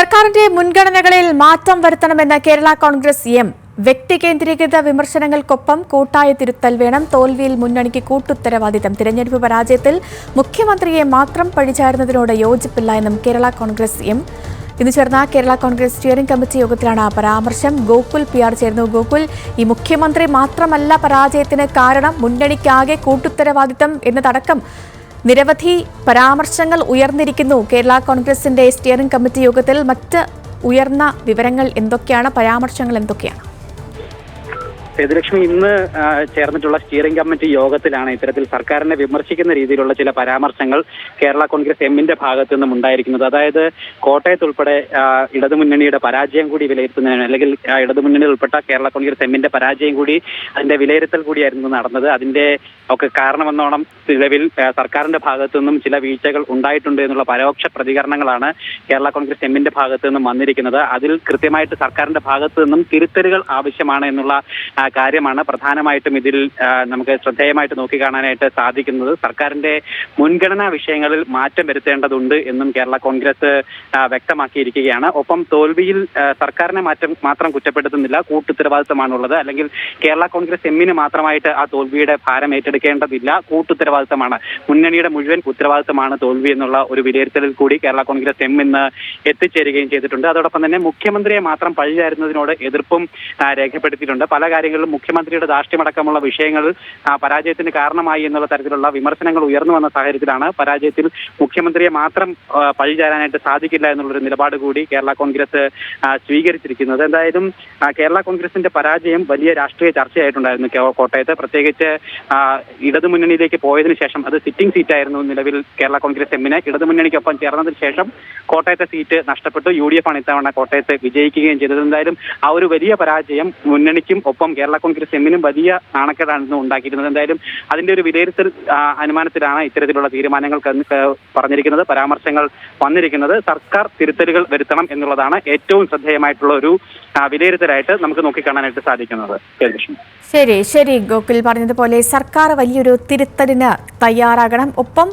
സർക്കാരിന്റെ മുൻഗണനകളിൽ മാറ്റം വരുത്തണമെന്ന കേരള കോൺഗ്രസ് എം. വ്യക്തി കേന്ദ്രീകൃത വിമർശനങ്ങൾക്കൊപ്പം കൂട്ടായ തിരുത്തൽ വേണം. തോൽവിയിൽ മുന്നണിക്ക് കൂട്ടുത്തരവാദിത്തം. തിരഞ്ഞെടുപ്പ് പരാജയത്തിൽ മുഖ്യമന്ത്രിയെ മാത്രം പഴിചാരുന്നതിനോട് യോജിപ്പില്ല എന്നും കേരള കോൺഗ്രസ് എം. ഇന്ന് ചേർന്ന കേരള കോൺഗ്രസ് സ്റ്റിയറിംഗ് കമ്മിറ്റി യോഗത്തിലാണ് പരാമർശം. ഗോകുൽ PR ചേർന്നു. ഗോകുൽ, ഈ മുഖ്യമന്ത്രി മാത്രമല്ല പരാജയത്തിന് കാരണം, മുന്നണിക്കാകെ കൂട്ടുത്തരവാദിത്തം എന്നതടക്കം നിരവധി പരാമർശങ്ങൾ ഉയർന്നിരിക്കുന്നു കേരള കോൺഗ്രസിന്റെ സ്റ്റിയറിംഗ് കമ്മിറ്റി യോഗത്തിൽ. മറ്റ് ഉയർന്ന വിവരങ്ങൾ എന്തൊക്കെയാണ്? പരാമർശങ്ങൾ എന്തൊക്കെയാണ്? സേതുലക്ഷ്മി, ഇന്ന് ചേർന്നിട്ടുള്ള സ്റ്റിയറിംഗ് കമ്മിറ്റി യോഗത്തിലാണ് ഇത്തരത്തിൽ സർക്കാരിനെ വിമർശിക്കുന്ന രീതിയിലുള്ള ചില പരാമർശങ്ങൾ കേരള കോൺഗ്രസ് എമ്മിന്റെ ഭാഗത്തു നിന്നും ഉണ്ടായിരിക്കുന്നത്. അതായത് കോട്ടയത്ത് ഉൾപ്പെടെ ഇടതുമുന്നണിയുടെ പരാജയം കൂടി വിലയിരുത്തുന്നതിന്, അല്ലെങ്കിൽ ഇടതുമുന്നണിയിൽ ഉൾപ്പെട്ട കേരള കോൺഗ്രസ് എമ്മിന്റെ പരാജയം കൂടി അതിന്റെ വിലയിരുത്തൽ കൂടിയായിരുന്നു നടന്നത്. അതിന്റെ ഒക്കെ കാരണമെന്നോണം നിലവിൽ സർക്കാരിന്റെ ഭാഗത്തു നിന്നും ചില വീഴ്ചകൾ ഉണ്ടായിട്ടുണ്ട് എന്നുള്ള പരോക്ഷ പ്രതികരണങ്ങളാണ് കേരള കോൺഗ്രസ് എമ്മിന്റെ ഭാഗത്തു നിന്നും വന്നിരിക്കുന്നത്. അതിൽ കൃത്യമായിട്ട് സർക്കാരിന്റെ ഭാഗത്തു നിന്നും തിരുത്തലുകൾ ആവശ്യമാണ് എന്നുള്ള കാര്യമാണ് പ്രധാനമായിട്ടും ഇതിൽ നമുക്ക് ശ്രദ്ധേയമായിട്ട് നോക്കിക്കാണാനായിട്ട് സാധിക്കുന്നത്. സർക്കാരിന്റെ മുൻഗണനാ വിഷയങ്ങളിൽ മാറ്റം വരുത്തേണ്ടതുണ്ട് എന്നും കേരള കോൺഗ്രസ് വ്യക്തമാക്കിയിരിക്കുകയാണ്. ഒപ്പം തോൽവിയിൽ സർക്കാരിനെ മാത്രം കുറ്റപ്പെടുത്തുന്നില്ല, കൂട്ടുത്തരവാദിത്തമാണുള്ളത്. അല്ലെങ്കിൽ കേരള കോൺഗ്രസ് എമ്മിന് മാത്രമായിട്ട് ആ തോൽവിയുടെ ഭാരം ഏറ്റെടുക്കേണ്ടതില്ല, കൂട്ടുത്തരവാദിത്തമാണ്, മുന്നണിയുടെ മുഴുവൻ ഉത്തരവാദിത്തമാണ് തോൽവി എന്നുള്ള ഒരു വിലയിരുത്തലിൽ കൂടി കേരള കോൺഗ്രസ് എം ഇന്ന് എത്തിച്ചേരുകയും ചെയ്തിട്ടുണ്ട്. അതോടൊപ്പം തന്നെ മുഖ്യമന്ത്രിയെ മാത്രം പഴിചാരുന്നതിനോട് എതിർപ്പും രേഖപ്പെടുത്തിയിട്ടുണ്ട്. പല കാര്യങ്ങളിലും മുഖ്യമന്ത്രിയുടെ ധാർഷ്ട്യമടക്കമുള്ള വിഷയങ്ങൾ പരാജയത്തിന് കാരണമായി എന്നുള്ള തരത്തിലുള്ള വിമർശനങ്ങൾ ഉയർന്നു വന്ന സാഹചര്യത്തിലാണ് പരാജയത്തിൽ മുഖ്യമന്ത്രിയെ മാത്രം പഴിചാരാനായിട്ട് സാധിക്കില്ല എന്നുള്ളൊരു നിലപാട് കൂടി കേരള കോൺഗ്രസ് സ്വീകരിച്ചിരിക്കുന്നത്. എന്തായാലും കേരള കോൺഗ്രസിന്റെ പരാജയം വലിയ രാഷ്ട്രീയ ചർച്ചയായിട്ടുണ്ടായിരുന്നു കോട്ടയത്ത്. പ്രത്യേകിച്ച് ഇടതുമുന്നണിയിലേക്ക് പോയതിനു ശേഷം, അത് സിറ്റിംഗ് സീറ്റായിരുന്നു നിലവിൽ കേരള കോൺഗ്രസ് എമ്മിന്. ഇടതുമുന്നണിക്കൊപ്പം ചേർന്നതിന് ശേഷം കോട്ടയത്തെ സീറ്റ് നഷ്ടപ്പെട്ടു. UDF ആണ് ഇത്തവണ കോട്ടയത്ത് വിജയിക്കുകയും ചെയ്തത്. എന്തായാലും ആ ഒരു വലിയ പരാജയം മുന്നണിക്കും ഒപ്പം കേരള കോൺഗ്രസ് എമ്മിനും വലിയ നാണക്കേടാണ് ഉണ്ടാക്കിയിരുന്നത്. എന്തായാലും അതിന്റെ ഒരു വിലയിരുത്തൽ അനുമാനത്തിലാണ് ഇത്തരത്തിലുള്ള തീരുമാനങ്ങൾ പറഞ്ഞിരിക്കുന്നത്, പരാമർശങ്ങൾ വന്നിരിക്കുന്നത്. സർക്കാർ തിരുത്തലുകൾ വരുത്തണം എന്നുള്ളതാണ് ഏറ്റവും ശ്രദ്ധേയമായിട്ടുള്ള ഒരു വിലയിരുത്തലായിട്ട് നമുക്ക് നോക്കിക്കാണാനായിട്ട് സാധിക്കുന്നത്. ശരി ഗോകുൽ പറഞ്ഞതുപോലെ സർക്കാർ വലിയൊരു തിരുത്തലിന് തയ്യാറാകണം. ഒപ്പം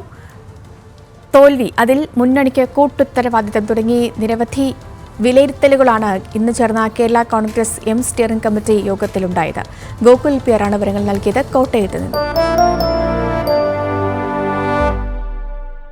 തോൽവി, അതിൽ മുന്നണിക്ക് കൂട്ടുത്തരവാദിത്തം തുടങ്ങി നിരവധി വിലയിരുത്തലുകളാണ് ഇന്ന് ചേർന്ന Kerala Congress M steering committee യോഗത്തിലുണ്ടായത്. ഗോകുൽ PR ആണ് വിവരങ്ങൾ നൽകിയത് കോട്ടയത്ത് നിന്ന്.